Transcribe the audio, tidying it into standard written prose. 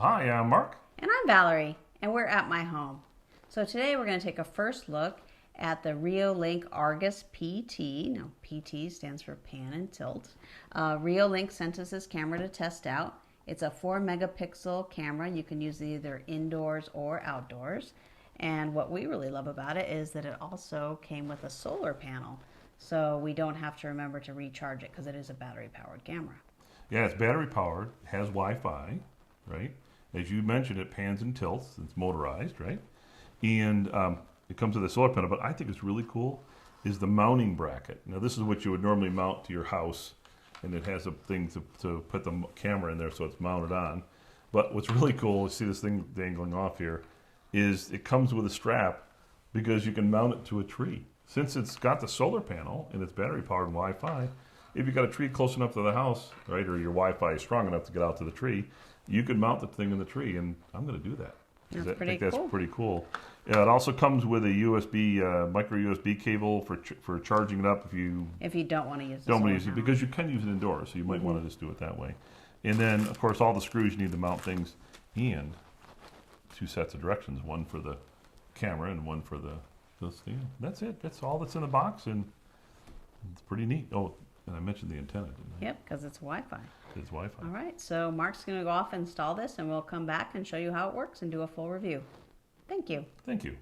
Hi, I'm Mark. And I'm Valerie, and we're at my home. So today we're going to take a first look at the REOLINK Argus PT. Now, PT stands for pan and tilt. REOLINK sent us this camera to test out. It's a 4 megapixel camera. You can use it either indoors or outdoors. And what we really love about it is that it also came with a solar panel. So we don't have to remember to recharge it because it is a battery powered camera. Yeah, it's battery powered, has Wi-Fi, right? As you mentioned, it pans and tilts. It's motorized, right? And it comes with a solar panel. But I think it's really cool is the mounting bracket. Now, this is what you would normally mount to your house, and it has a thing to put the camera in there so it's mounted on. But what's really cool, you see this thing dangling off here, is it comes with a strap because you can mount it to a tree. Since it's got the solar panel and it's battery powered and Wi-Fi, if you've got a tree close enough to the house, right, or your Wi-Fi is strong enough to get out to the tree, you could mount the thing in the tree, and I'm going to do that. That's I pretty think that's cool. pretty cool. It also comes with a USB, micro USB cable for charging it up if you don't want to use the don't want solar to use it, panel. because you can use it indoors, so you might want to just do it that way. And then, of course, all the screws you need to mount things, and two sets of directions, one for the camera and one for the stand. That's it. That's all that's in the box, and it's pretty neat. Oh, and I mentioned the antenna, didn't I? Yep, because it's Wi-Fi. It's Wi-Fi. All right, so Mark's going to go off and install this, and we'll come back and show you how it works and do a full review. Thank you. Thank you.